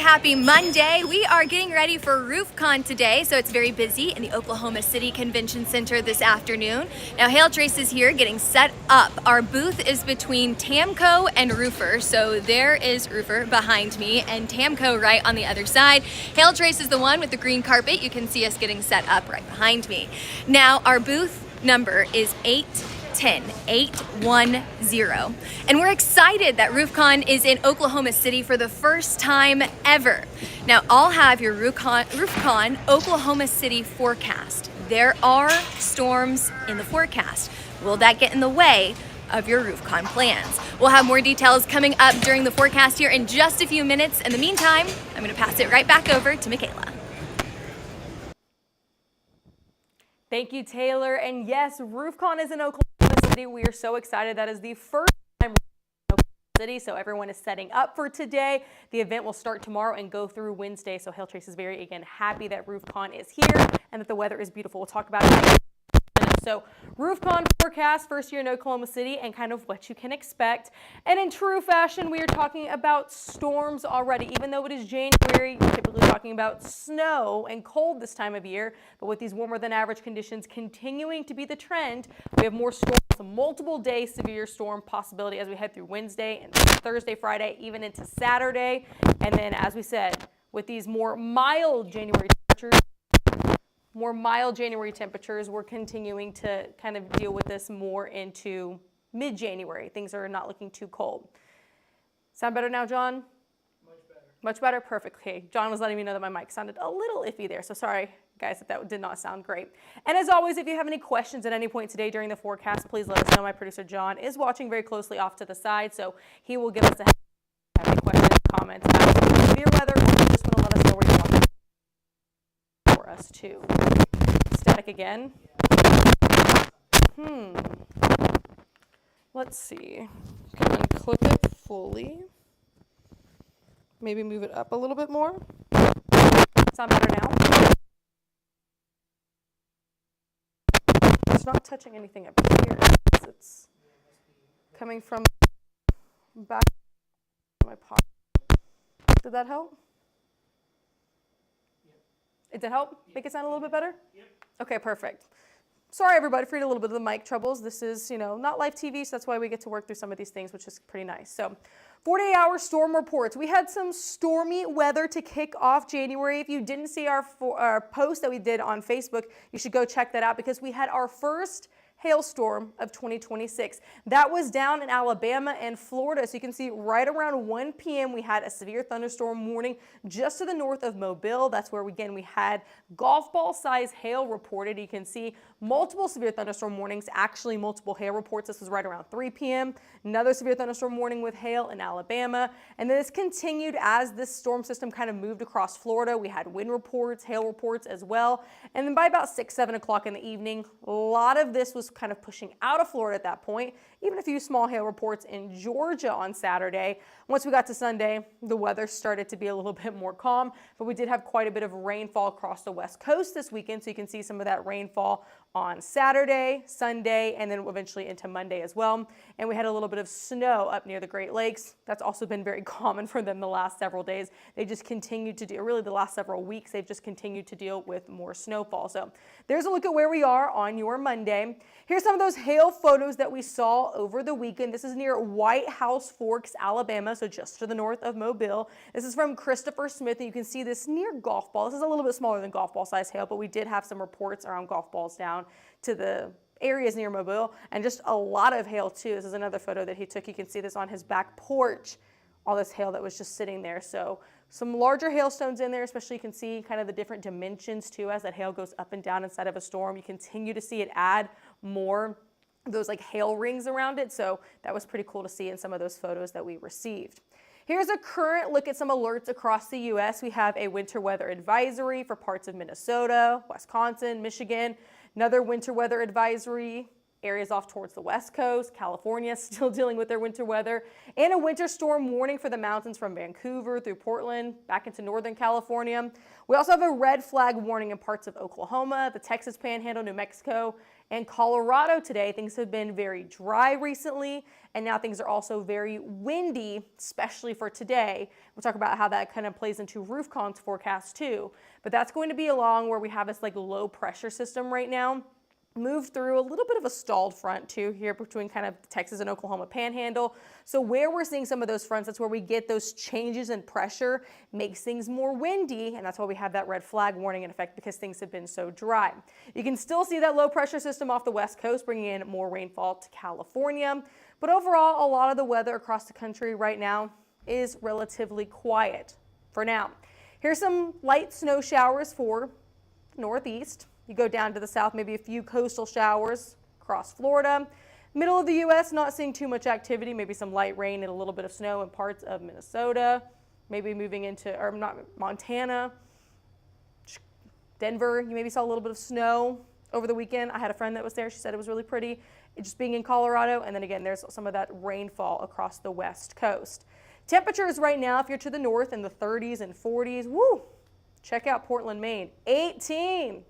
happy Monday. We are getting ready for RoofCON today, so it's very busy in the Oklahoma City Convention Center this afternoon. Now, HailTrace is here getting set up. Our booth is between Tamco and Roofer, so there is Roofer behind me and Tamco right on the other side. HailTrace is the one with the green carpet. You can see us getting set up right behind me. Now, our booth number is 810, and we're excited that RoofCON is in Oklahoma City for the first time ever. Now, I'll have your RoofCON Oklahoma City forecast. There are storms in the forecast. Will that get in the way of your RoofCON plans? We'll have more details coming up during the forecast here in just a few minutes. In the meantime, I'm going to pass it right back over to Michaela. Thank you, Taylor. And yes, RoofCON is in Oklahoma City. We are so excited. That is the first time in Oklahoma City, so everyone is setting up for today. The event will start tomorrow and go through Wednesday, so HailTrace is very, again, happy that RoofCON is here and that the weather is beautiful. We'll talk about it. So RoofCON forecast, first year in Oklahoma City, and kind of what you can expect. And in true fashion, we are talking about storms already. Even though it is January, we're typically talking about snow and cold this time of year. But with these warmer than average conditions continuing to be the trend, we have more storms, a multiple day severe storm possibility as we head through Wednesday and Thursday, Friday, even into Saturday. And then, as we said, with these more mild January temperatures, we're continuing to kind of deal with this more into mid-January. Things are not looking too cold. Sound better now, John? Much better. Much better? Perfect. Okay, John was letting me know that my mic sounded a little iffy there, so sorry, guys, if that did not sound great. And as always, if you have any questions at any point today during the forecast, please let us know. My producer, John, is watching very closely off to the side, so he will give us a heads up if you have any questions, comments about severe weather, or you just want to let us know where you're watching for us, too. Static again. Let's see. Can I clip it fully? Maybe move it up a little bit more. Sound better now? It's not touching anything up here. It's coming from back of my pocket. Did that help? Did it help? Make it sound a little bit better? Yep. Okay, perfect. Sorry, everybody, for a little bit of the mic troubles. This is, not live TV, so that's why we get to work through some of these things, which is pretty nice. So, 48-hour storm reports. We had some stormy weather to kick off January. If you didn't see our post that we did on Facebook, you should go check that out because we had our first hailstorm of 2026. That was down in Alabama and Florida. So you can see right around 1 p.m. we had a severe thunderstorm warning just to the north of Mobile. That's where, again, we had golf ball size hail reported. You can see multiple severe thunderstorm warnings, actually multiple hail reports. This was right around 3 p.m. Another severe thunderstorm warning with hail in Alabama. And then this continued as this storm system kind of moved across Florida. We had wind reports, hail reports as well. And then by about 6, 7 o'clock in the evening, a lot of this was kind of pushing out of Florida at that point. Even a few small hail reports in Georgia on Saturday. Once we got to Sunday, the weather started to be a little bit more calm, but we did have quite a bit of rainfall across the West Coast this weekend, so you can see some of that rainfall on Saturday, Sunday, and then eventually into Monday as well. And we had a little bit of snow up near the Great Lakes. That's also been very common for them the last several days. They just continued to do, really the last several weeks, they've just continued to deal with more snowfall. So there's a look at where we are on your Monday. Here's some of those hail photos that we saw over the weekend. This is near White House Forks, Alabama, so just to the north of Mobile. This is from Christopher Smith, and you can see this near golf ball. This is a little bit smaller than golf ball size hail, but we did have some reports around golf balls down to the areas near Mobile, and just a lot of hail too. This is another photo that he took. You can see this on his back porch, all this hail that was just sitting there. So some larger hailstones in there, especially you can see kind of the different dimensions too as that hail goes up and down inside of a storm. You continue to see it add more those like hail rings around it. So that was pretty cool to see in some of those photos that we received. Here's a current look at some alerts across the U.S. We have a winter weather advisory for parts of Minnesota, Wisconsin, Michigan. Another winter weather advisory, areas off towards the West Coast, California still dealing with their winter weather, and a winter storm warning for the mountains from Vancouver through Portland back into Northern California. We also have a red flag warning in parts of Oklahoma, the Texas Panhandle, New Mexico, And Colorado today, things have been very dry recently, and now things are also very windy, especially for today. We'll talk about how that kind of plays into RoofCON's forecast too. But that's going to be along where we have this like low pressure system right now. Moved through a little bit of a stalled front too here between kind of Texas and Oklahoma panhandle. So where we're seeing some of those fronts, that's where we get those changes in pressure, makes things more windy, and that's why we have that red flag warning in effect because things have been so dry. You can still see that low pressure system off the west coast bringing in more rainfall to California, but overall a lot of the weather across the country right now is relatively quiet for now. Here's some light snow showers for the northeast. You go down to the south, maybe a few coastal showers across Florida. Middle of the U.S., not seeing too much activity, maybe some light rain and a little bit of snow in parts of Minnesota, maybe moving into, or not, Montana, Denver. You maybe saw a little bit of snow over the weekend. I had a friend that was there. She said it was really pretty, just being in Colorado. And then again, there's some of that rainfall across the west coast. Temperatures right now, if you're to the north, in the 30s and 40s, woo! Check out Portland, Maine, 18.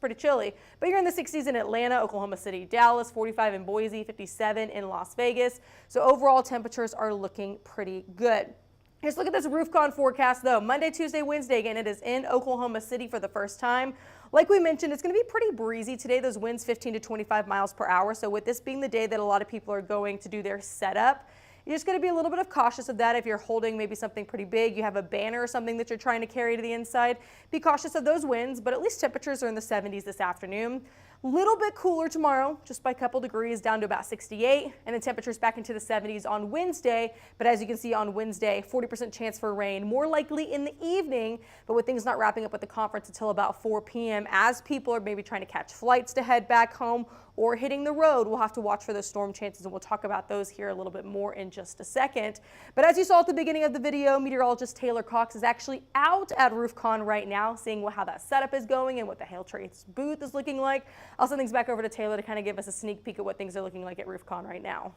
Pretty chilly, but you're in the 60s in Atlanta, Oklahoma City, Dallas, 45 in Boise, 57 in Las Vegas. So overall temperatures are looking pretty good. Here's a look at this RoofCON forecast though. Monday, Tuesday, Wednesday, again, it is in Oklahoma City for the first time. Like we mentioned, it's going to be pretty breezy today. Those winds 15 to 25 miles per hour. So with this being the day that a lot of people are going to do their setup, you're just going to be a little bit of cautious of that. If you're holding maybe something pretty big, you have a banner or something that you're trying to carry to the inside, be cautious of those winds, but at least temperatures are in the 70s this afternoon. Little bit cooler tomorrow, just by a couple degrees, down to about 68, and then temperatures back into the 70s on Wednesday. But as you can see on Wednesday, 40% chance for rain, more likely in the evening, but with things not wrapping up at the conference until about 4 p.m. as people are maybe trying to catch flights to head back home or hitting the road, we'll have to watch for those storm chances, and we'll talk about those here a little bit more in just a second. But as you saw at the beginning of the video, meteorologist Taylor Cox is actually out at RoofCON right now, seeing how that setup is going and what the HailTrace booth is looking like. I'll send things back over to Taylor to kind of give us a sneak peek at what things are looking like at RoofCON right now.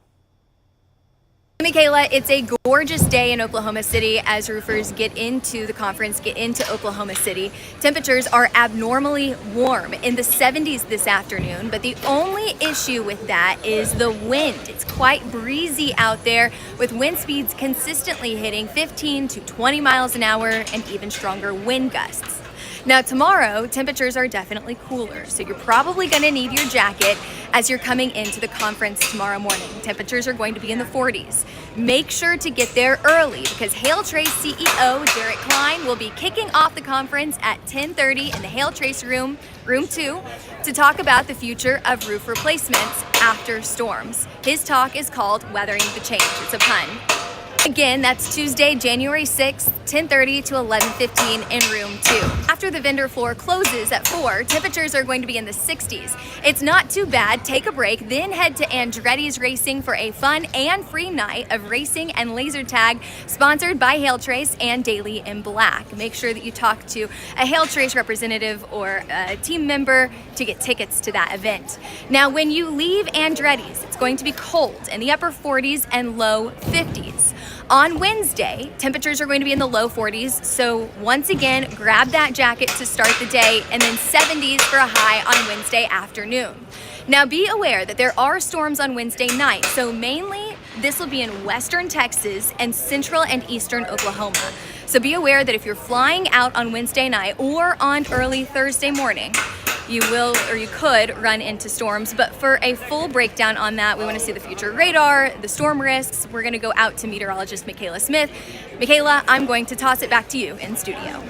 Michaela, it's a gorgeous day in Oklahoma City as roofers get into the conference, get into Oklahoma City. Temperatures are abnormally warm in the 70s this afternoon, but the only issue with that is the wind. It's quite breezy out there with wind speeds consistently hitting 15 to 20 miles an hour and even stronger wind gusts. Now tomorrow, temperatures are definitely cooler, so you're probably going to need your jacket as you're coming into the conference tomorrow morning. Temperatures are going to be in the 40s. Make sure to get there early because HailTrace CEO Derek Klein will be kicking off the conference at 10:30 in the HailTrace room 2, to talk about the future of roof replacements after storms. His talk is called Weathering the Change. It's a pun. Again, that's Tuesday, January 6th, 10:30 to 11:15 in room 2. After the vendor floor closes at 4, temperatures are going to be in the 60s. It's not too bad. Take a break, then head to Andretti's Racing for a fun and free night of racing and laser tag sponsored by HailTrace and Daily in Black. Make sure that you talk to a HailTrace representative or a team member to get tickets to that event. Now, when you leave Andretti's, it's going to be cold in the upper 40s and low 50s. On Wednesday, temperatures are going to be in the low 40s, so once again, grab that jacket to start the day, and then 70s for a high on Wednesday afternoon. Now be aware that there are storms on Wednesday night, so mainly this will be in western Texas and central and eastern Oklahoma. So be aware that if you're flying out on Wednesday night or on early Thursday morning, you will or you could run into storms. But for a full breakdown on that, we want to see the future radar, the storm risks. We're going to go out to meteorologist Michaela Smith. Michaela, I'm going to toss it back to you in studio.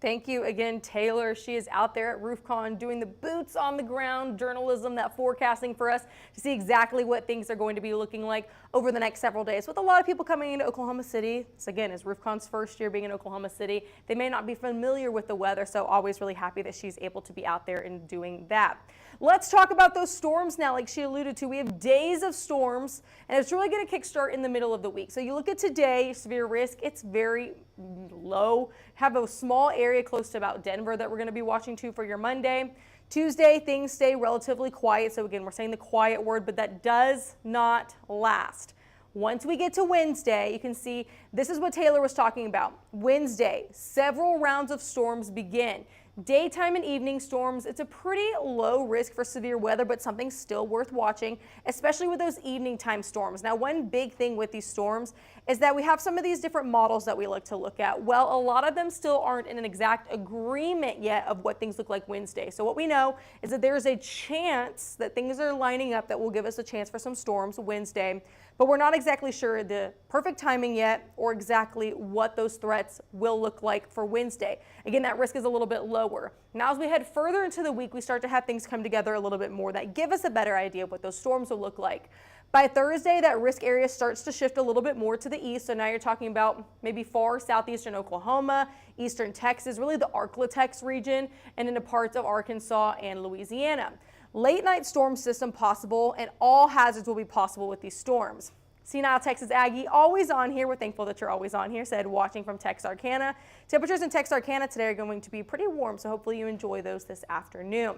Thank you again, Taylor. She is out there at RoofCON doing the boots on the ground journalism, that forecasting for us to see exactly what things are going to be looking like over the next several days. With a lot of people coming into Oklahoma City, this again is RoofCON's first year being in Oklahoma City. They may not be familiar with the weather, so always really happy that she's able to be out there and doing that. Let's talk about those storms now. Like she alluded to, we have days of storms, and it's really going to kickstart in the middle of the week. So you look at today, severe risk, it's very low. Have a small area close to about Denver that we're going to be watching to for your Monday. Tuesday, things stay relatively quiet. So again, we're saying the quiet word, but that does not last. Once we get to Wednesday, you can see this is what Taylor was talking about. Wednesday, several rounds of storms begin. Daytime and evening storms, it's a pretty low risk for severe weather, but something still worth watching, especially with those evening time storms. Now, one big thing with these storms is that we have some of these different models that we like to look at. Well, a lot of them still aren't in an exact agreement yet of what things look like Wednesday. So what we know is that there's a chance that things are lining up that will give us a chance for some storms Wednesday, but we're not exactly sure the perfect timing yet or exactly what those threats will look like for Wednesday. Again, that risk is a little bit lower. Now, as we head further into the week, we start to have things come together a little bit more that give us a better idea of what those storms will look like. By Thursday, that risk area starts to shift a little bit more to the east. So now you're talking about maybe far southeastern Oklahoma, eastern Texas, really the Arklatex region, and into parts of Arkansas and Louisiana. Late night storm system possible, and all hazards will be possible with these storms. Senile Texas Aggie, always on here. We're thankful that you're always on here, said watching from Texarkana. Temperatures in Texarkana today are going to be pretty warm, so hopefully you enjoy those this afternoon.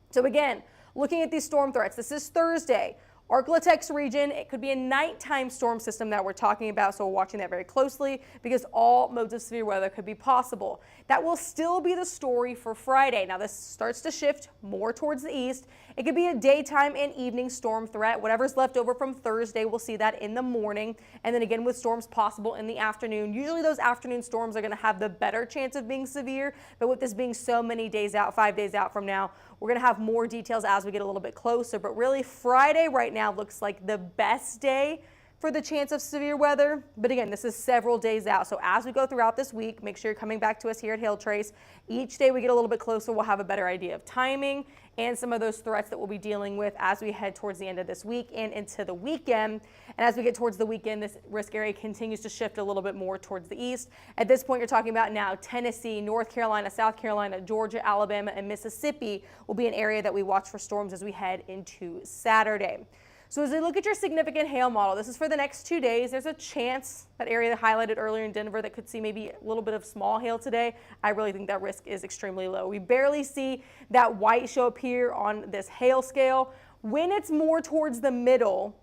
So again, looking at these storm threats, this is Thursday. Arklatex region, it could be a nighttime storm system that we're talking about, so we're watching that very closely because all modes of severe weather could be possible. That will still be the story for Friday. Now, this starts to shift more towards the east. It could be a daytime and evening storm threat. Whatever's left over from Thursday, we'll see that in the morning. And then again, with storms possible in the afternoon. Usually those afternoon storms are going to have the better chance of being severe, but with this being so many days out, 5 days out from now, we're going to have more details as we get a little bit closer. But really, Friday right now looks like the best day for the chance of severe weather. But again, this is several days out. So as we go throughout this week, make sure you're coming back to us here at HailTrace. Each day we get a little bit closer, we'll have a better idea of timing and some of those threats that we'll be dealing with as we head towards the end of this week and into the weekend. And as we get towards the weekend, this risk area continues to shift a little bit more towards the east. At this point, you're talking about now Tennessee, North Carolina, South Carolina, Georgia, Alabama, and Mississippi will be an area that we watch for storms as we head into Saturday. So as we look at your significant hail model, this is for the next 2 days. There's a chance that area that highlighted earlier in Denver that could see maybe a little bit of small hail today. I really think that risk is extremely low. We barely see that white show up here on this hail scale. When it's more towards the middle,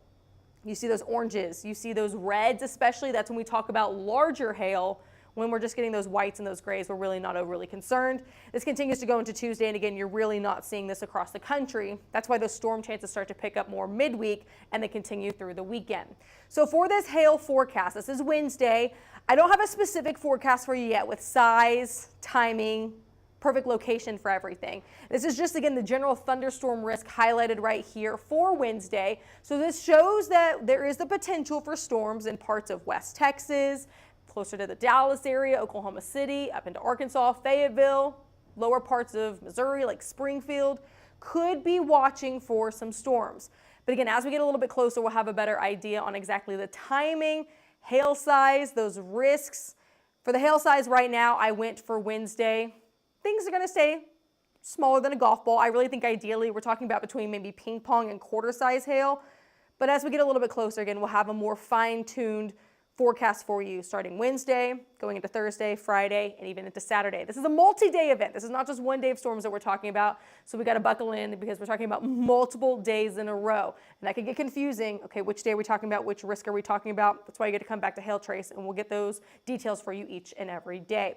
you see those oranges, you see those reds especially. That's when we talk about larger hail. When we're just getting those whites and those grays, we're really not overly concerned. This continues to go into Tuesday, and again, you're really not seeing this across the country. That's why those storm chances start to pick up more midweek, and they continue through the weekend. So for this hail forecast, this is Wednesday. I don't have a specific forecast for you yet with size, timing, perfect location for everything. This is just, again, the general thunderstorm risk highlighted right here for Wednesday. So this shows that there is the potential for storms in parts of West Texas, closer to the Dallas area, Oklahoma City, up into Arkansas, Fayetteville, lower parts of Missouri like Springfield, could be watching for some storms. But again, as we get a little bit closer, we'll have a better idea on exactly the timing, hail size, those risks. For the hail size right now, I went for Wednesday. Things are going to stay smaller than a golf ball. I really think ideally we're talking about between maybe ping pong and quarter size hail. But as we get a little bit closer, again, we'll have a more fine-tuned forecast for you starting Wednesday, going into Thursday, Friday, and even into Saturday. This is a multi-day event. This is not just one day of storms that we're talking about. So we got to buckle in because we're talking about multiple days in a row. And that can get confusing. Okay, which day are we talking about? Which risk are we talking about? That's why you get to come back to HailTrace, and we'll get those details for you each and every day.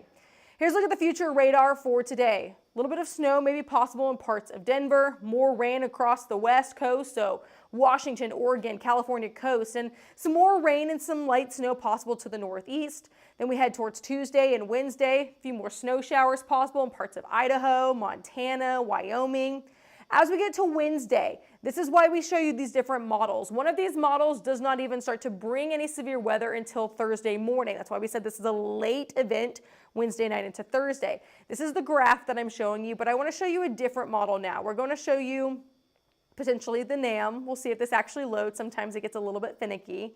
Here's a look at the future radar for today. A little bit of snow may be possible in parts of Denver, more rain across the west coast, so Washington, Oregon, California coast, and some more rain and some light snow possible to the northeast. Then we head towards Tuesday and Wednesday, a few more snow showers possible in parts of Idaho, Montana, Wyoming. As we get to Wednesday, this is why we show you these different models. One of these models does not even start to bring any severe weather until Thursday morning. That's why we said this is a late event, Wednesday night into Thursday. This is the graph that I'm showing you, but I want to show you a different model now. We're going to show you potentially the NAM. We'll see if this actually loads. Sometimes it gets a little bit finicky.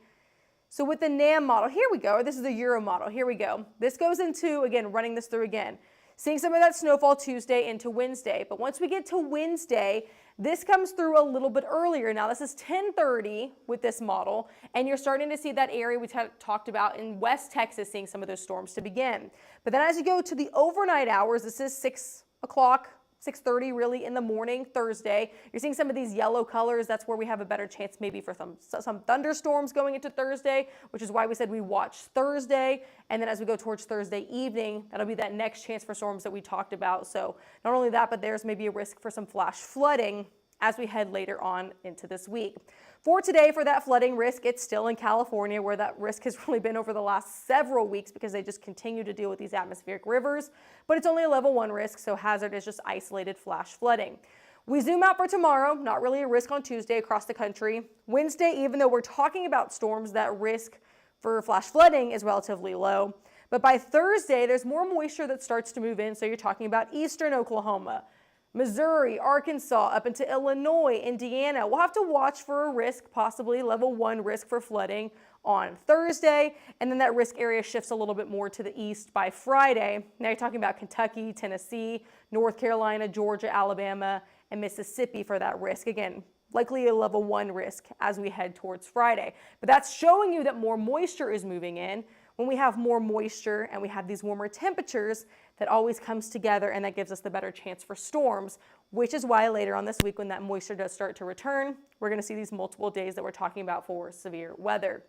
So with the NAM model, here we go. This is the Euro model. Here we go. This goes into, again, running this through again. Seeing some of that snowfall Tuesday into Wednesday. But once we get to Wednesday, this comes through a little bit earlier. Now this is 10:30 with this model, and you're starting to see that area we talked about in West Texas, seeing some of those storms to begin. But then as you go to the overnight hours, this is 6 o'clock, 6:30 really in the morning Thursday. You're seeing some of these yellow colors. That's where we have a better chance maybe for some thunderstorms going into Thursday, which is why we said we watch Thursday. And then as we go towards Thursday evening, that'll be that next chance for storms that we talked about. So not only that, but there's maybe a risk for some flash flooding as we head later on into this week. For today, for that flooding risk, it's still in California, where that risk has really been over the last several weeks because they just continue to deal with these atmospheric rivers. But it's only a level 1 risk, so hazard is just isolated flash flooding. We zoom out for tomorrow, not really a risk on Tuesday across the country. Wednesday, even though we're talking about storms, that risk for flash flooding is relatively low. But by Thursday, there's more moisture that starts to move in, so you're talking about eastern Oklahoma, Missouri, Arkansas, up into Illinois, Indiana. We'll have to watch for a risk, possibly level 1 risk for flooding on Thursday, and then that risk area shifts a little bit more to the east by Friday. Now you're talking about Kentucky, Tennessee, North Carolina, Georgia, Alabama, and Mississippi for that risk. Again, likely a level 1 risk as we head towards Friday. But that's showing you that more moisture is moving in. When we have more moisture and we have these warmer temperatures, that always comes together, and that gives us the better chance for storms, which is why later on this week when that moisture does start to return, we're going to see these multiple days that we're talking about for severe weather.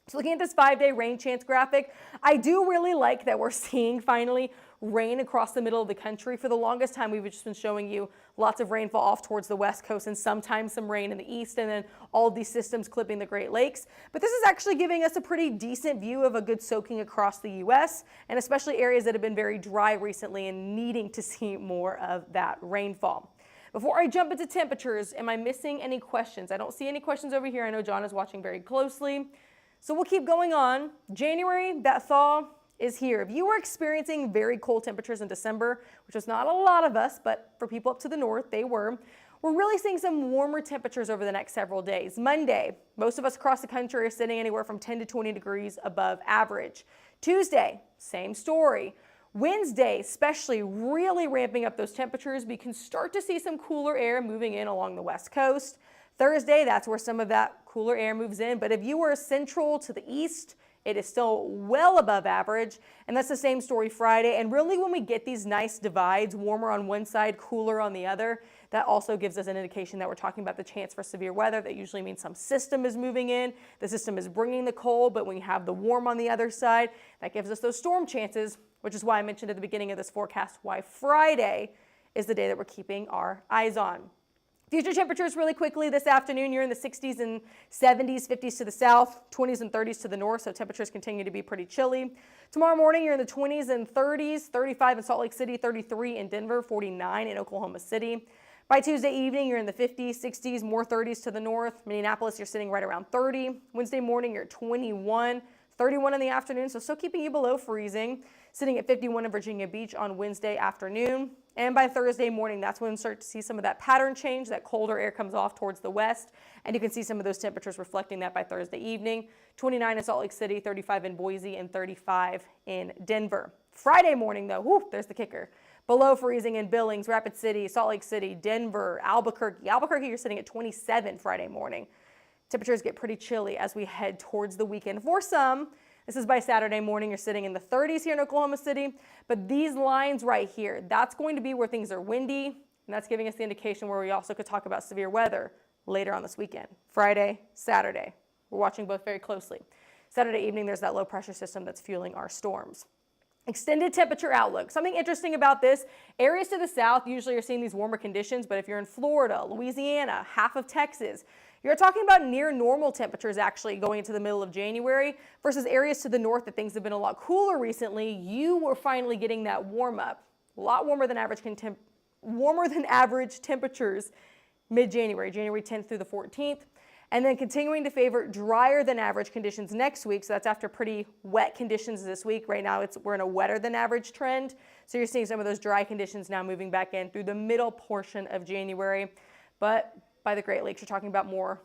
So looking at this 5-day rain chance graphic, I do really like that we're seeing finally rain across the middle of the country. For the longest time, we've just been showing you lots of rainfall off towards the west coast and sometimes some rain in the east, and then all of these systems clipping the Great Lakes. But this is actually giving us a pretty decent view of a good soaking across the U.S., and especially areas that have been very dry recently and needing to see more of that rainfall. Before I jump into temperatures, am I missing any questions? I don't see any questions over here. I know John is watching very closely. So we'll keep going on. January, that thaw is here. If you were experiencing very cold temperatures in December, which was not a lot of us, but for people up to the north, they were, we're really seeing some warmer temperatures over the next several days. Monday, most of us across the country are sitting anywhere from 10 to 20 degrees above average. Tuesday, same story. Wednesday, especially really ramping up those temperatures. We can start to see some cooler air moving in along the west coast. Thursday, that's where some of that cooler air moves in. But if you were central to the east, it is still well above average. And that's the same story Friday. And really when we get these nice divides, warmer on one side, cooler on the other, that also gives us an indication that we're talking about the chance for severe weather. That usually means some system is moving in. The system is bringing the cold, but when you have the warm on the other side, that gives us those storm chances, which is why I mentioned at the beginning of this forecast why Friday is the day that we're keeping our eyes on. Future temperatures really quickly this afternoon, you're in the 60s and 70s, 50s to the south, 20s and 30s to the north, so temperatures continue to be pretty chilly. Tomorrow morning, you're in the 20s and 30s, 35 in Salt Lake City, 33 in Denver, 49 in Oklahoma City. By Tuesday evening, you're in the 50s, 60s, more 30s to the north. Minneapolis, you're sitting right around 30. Wednesday morning, you're at 21, 31 in the afternoon, so still keeping you below freezing. Sitting at 51 in Virginia Beach on Wednesday afternoon. And by Thursday morning, that's when we start to see some of that pattern change. That colder air comes off towards the west, and you can see some of those temperatures reflecting that by Thursday evening. 29 in Salt Lake City, 35 in Boise, and 35 in Denver. Friday morning, though, whoo, there's the kicker. Below freezing in Billings, Rapid City, Salt Lake City, Denver, Albuquerque. Albuquerque, you're sitting at 27 Friday morning. Temperatures get pretty chilly as we head towards the weekend for some. This is by Saturday morning, you're sitting in the 30s here in Oklahoma City, but these lines right here, that's going to be where things are windy, and that's giving us the indication where we also could talk about severe weather later on this weekend. Friday, Saturday, we're watching both very closely. Saturday evening, there's that low pressure system that's fueling our storms. Extended temperature outlook. Something interesting about this, areas to the south usually are seeing these warmer conditions, but if you're in Florida, Louisiana, half of Texas, you're talking about near normal temperatures actually going into the middle of January versus areas to the north that things have been a lot cooler recently. You were finally getting that warm up, a lot warmer than average temperatures mid-January, January 10th through the 14th. And then continuing to favor drier than average conditions next week. So that's after pretty wet conditions this week. Right now we're in a wetter than average trend. So you're seeing some of those dry conditions now moving back in through the middle portion of January. But by the Great Lakes, you're talking about more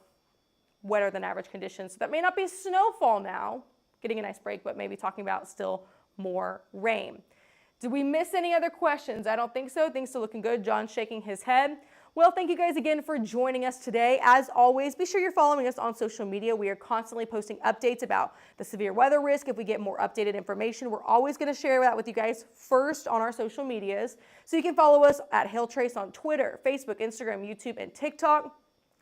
wetter than average conditions. So that may not be snowfall now, getting a nice break, but maybe talking about still more rain. Did we miss any other questions? I don't think so. Things still looking good. John's shaking his head. Well, thank you guys again for joining us today. As always, be sure you're following us on social media. We are constantly posting updates about the severe weather risk. If we get more updated information, we're always going to share that with you guys first on our social medias. So you can follow us at HailTrace on Twitter, Facebook, Instagram, YouTube, and TikTok.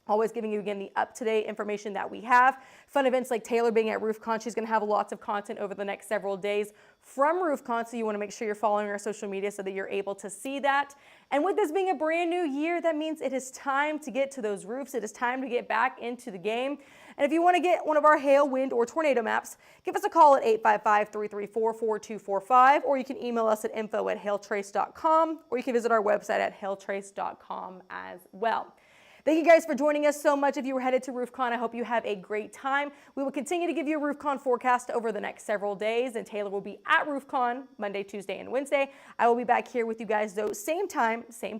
Always giving you, again, the up-to-date information that we have. Fun events like Taylor being at RoofCON. She's going to have lots of content over the next several days from RoofCON, so you want to make sure you're following our social media so that you're able to see that. And with this being a brand new year, that means it is time to get to those roofs. It is time to get back into the game. And if you want to get one of our hail, wind, or tornado maps, give us a call at 855-334-4245, or you can email us at info@hailtrace.com, or you can visit our website at hailtrace.com as well. Thank you guys for joining us so much. If you were headed to RoofCON, I hope you have a great time. We will continue to give you a RoofCON forecast over the next several days, and Taylor will be at RoofCON Monday, Tuesday, and Wednesday. I will be back here with you guys, though, same time, same place.